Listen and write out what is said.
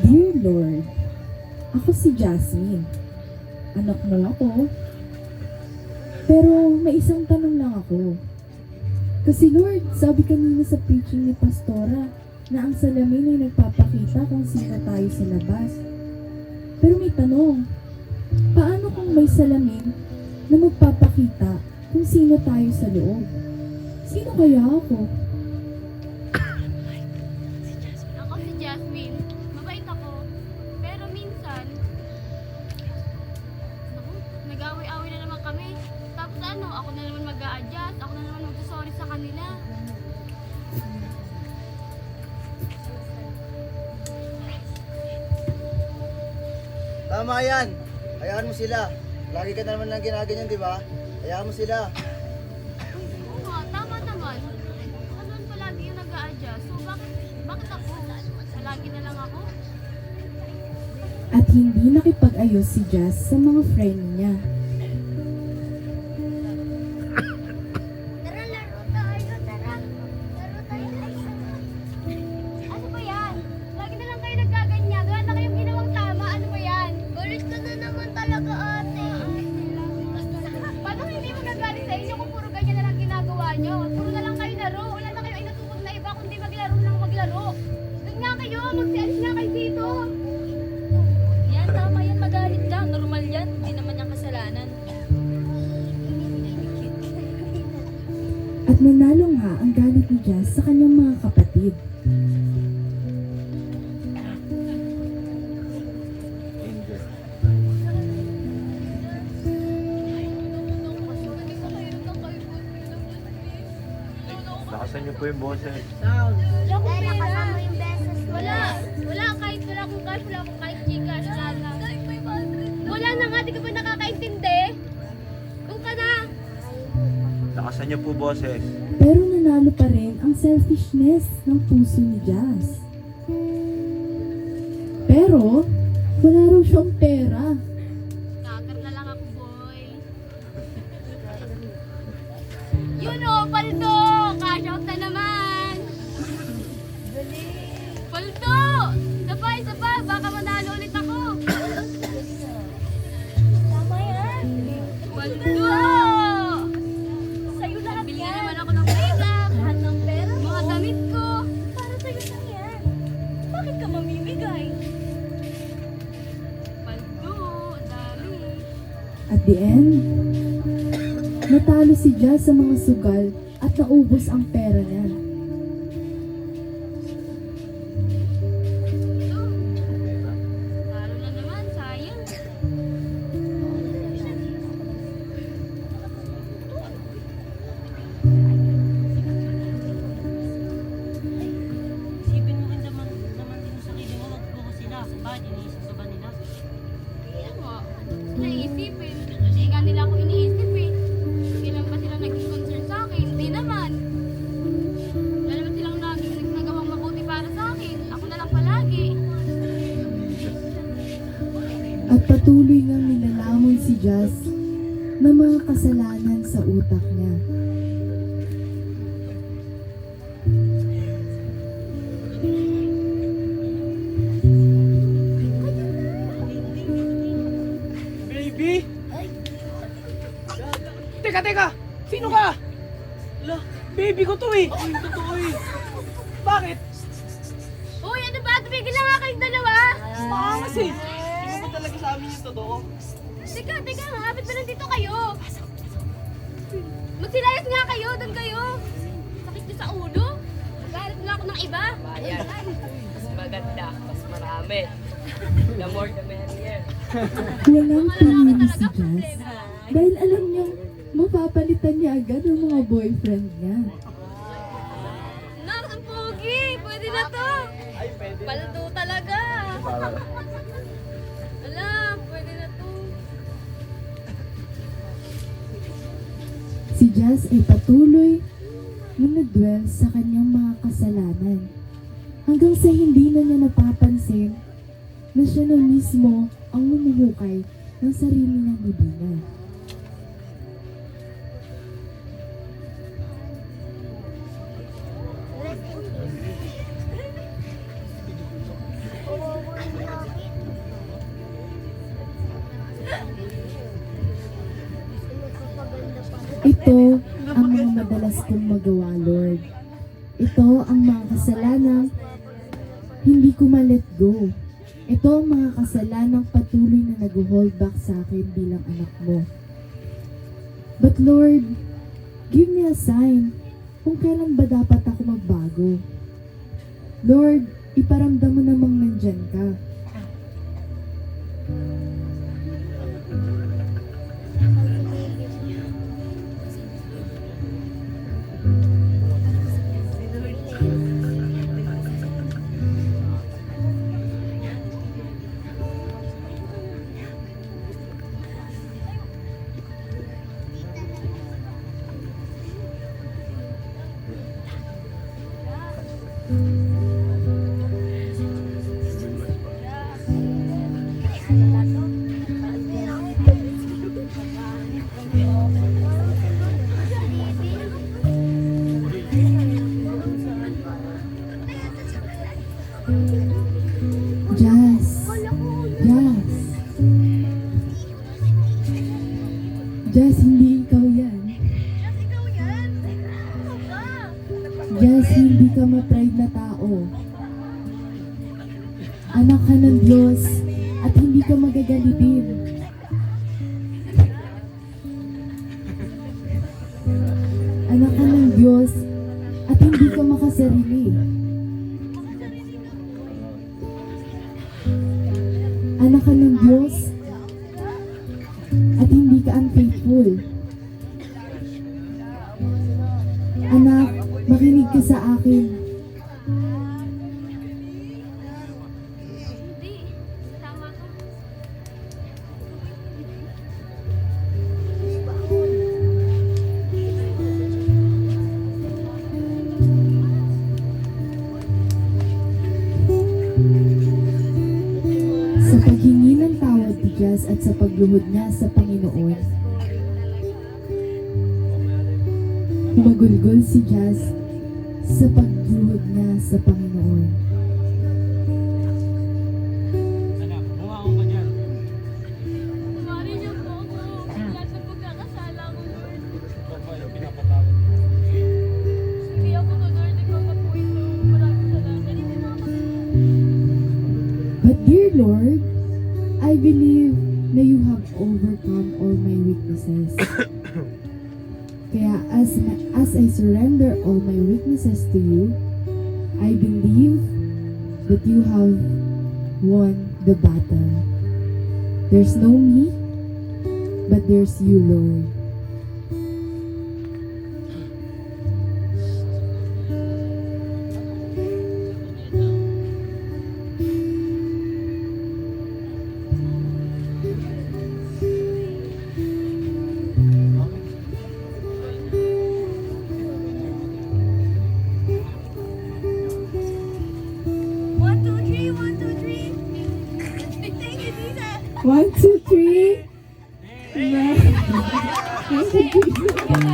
Dear Lord, ako si Jasmine. Anak mo ako. Pero may isang tanong lang ako. Kasi Lord, sabi kanina sa preaching ni Pastora na ang salamin ay nagpapakita kung sino tayo sa labas. Pero may tanong, paano kung may salamin na magpapakita kung sino tayo sa loob? Sino kaya ako? Ako si Jasmine. Mabait ako. Pero minsan, naku, nag-away-away na naman kami. Tapos ano, ako na naman mag-a-adjust. Ako na naman mag-sorry sa kanila. Tama yan. Hayaan mo sila. Lagi ka naman lang ginaganyan, di ba? Hayaan mo sila. Oo nga, tama naman. Ako naman palagi yung nag-a-adjust. So bakit ako? Lagi na lang ako? At hindi nakipag-ayos si Jazz sa mga friend niya. Tara, laro tayo. Tara. Laro tayo. Ano ba yan? Lagi na lang kayo nagkaganyan. Wala na kayong ginawang tama. Ano ba yan? Galit ka na naman talaga, ate. Paano hindi mo nagalit sa inyo kung puro ganyan na lang ginagawa nyo? Puro na lang kayo laro. Wala na kayo inatupag na iba kundi maglaro lang maglaro. Doon nga kayo. Magsialis nga kayo dito. Yan, tama yan, magalit lang. Normal yan, hindi naman yung kasalanan. At nanalo nga ang galit ni Jazz sa kanyang mga kapatid. Lakasan niyo po yung boses. Wala akong pera. Wala. Wala kahit wala akong cash. Wala akong kahit Gcash. Wala na. Wala na nga. Di ka ba nakakaintindi? Kung ka na. Lakasan niyo po boses. Pero nanalo pa rin ang selfishness ng puso ni Jazz. Pero, wala raw siyang pera. Kakar na lang ako, boy. Yun o, paldo! Cash out na naman! Paldo! Isa pa, baka manalo ulit ako. Tama yan. Paldo! Sa'yo lahat Bili yan. naman ako ng makeup, Lahat ng pera mo. mga damit ko. Para sa'yo lang yan. Bakit ka mamimigay? Paldo, ang dami. At the end, natalo si Jazz sa mga sugal at naubos ang pera niya. Ito. Talo na naman, sayang. Isipin mo rin naman din sa sarili mo, wag puro sila. Bakit iniisip ka ba nila? Kaya nga, sila iisipin. Hindi nga nila ako iniisip eh. Hindi lang ba sila naging concern sa akin? Hindi naman. Wala naman silang nagawang mabuti para sa akin. Ako na lang palagi. At patuloy ngang nilalamon si Jazz ng mga kasalanan sa utak niya. Baby? Teka! Sino ka? La, baby ko to eh! Ay, totoo eh! Bakit? Uy, ano ba? Tumigil na nga kayong dalawa. Maangas eh! Hindi mo ba talaga sa amin yung totoo? Teka, mangapit pa nandito kayo. Magsilayas nga kayo, doon kayo. Sakit niyo sa ulo. Magalit na ako ng iba. Bayan. Mas maganda, mas marami. The more the merrier. Walang pinili si Jazz dahil alam niyang mapapalitan niya agad ang mga boyfriend niya. Nak, ang pogi. Pwede na to. Paldo talaga. Wala, pwede na to. Si Jazz ay patuloy na nag-dwell sa kanyang mga kasalanan hanggang sa hindi na niya napapansin na siya na mismo ang humuhukay ng sarili niyang libingan. Ito ang mga madalas kong magawa, Lord. Ito ang mga kasalanan hindi ko ma-let go. Ito ang mga kasalanang patuloy na nag-hold back sa akin bilang anak mo. But Lord, give me a sign kung kailan ba dapat ako magbago. Lord, iparamdam mo namang nandyan ka. Jazz. Jazz. Jazz, hindi ikaw yan. Jazz, hindi ka ma-pride na tao. Anak ka ng Diyos at hindi ka magagalitin. Anak ka ng Diyos at hindi ka makasarili. Anak ka ng Diyos at hindi ka unfaithful. Anak, makinig ka sa akin. Hindi. Tama ka. Sa paghingi ng tawad ni Jazz at sa pagluhod niya sa Panginoon, humagulgol si Jazz sa pagluhod niya sa Panginoon. Anak, bumangon ka dyan. Mari niyo po ako. Lahat ng pagkakasala ko, Lord. Ikaw pa yung pinapatawad. Hindi ako to, Lord. Ikaw na po ito. Maraming salamat. Hindi mo ako But dear Lord, I believe na you have overcome all my weaknesses. Kaya as I surrender all my weaknesses to you, I believe that you have won the battle. There's no me, but there's you, Lord. One, two, three. 1, 2, 3.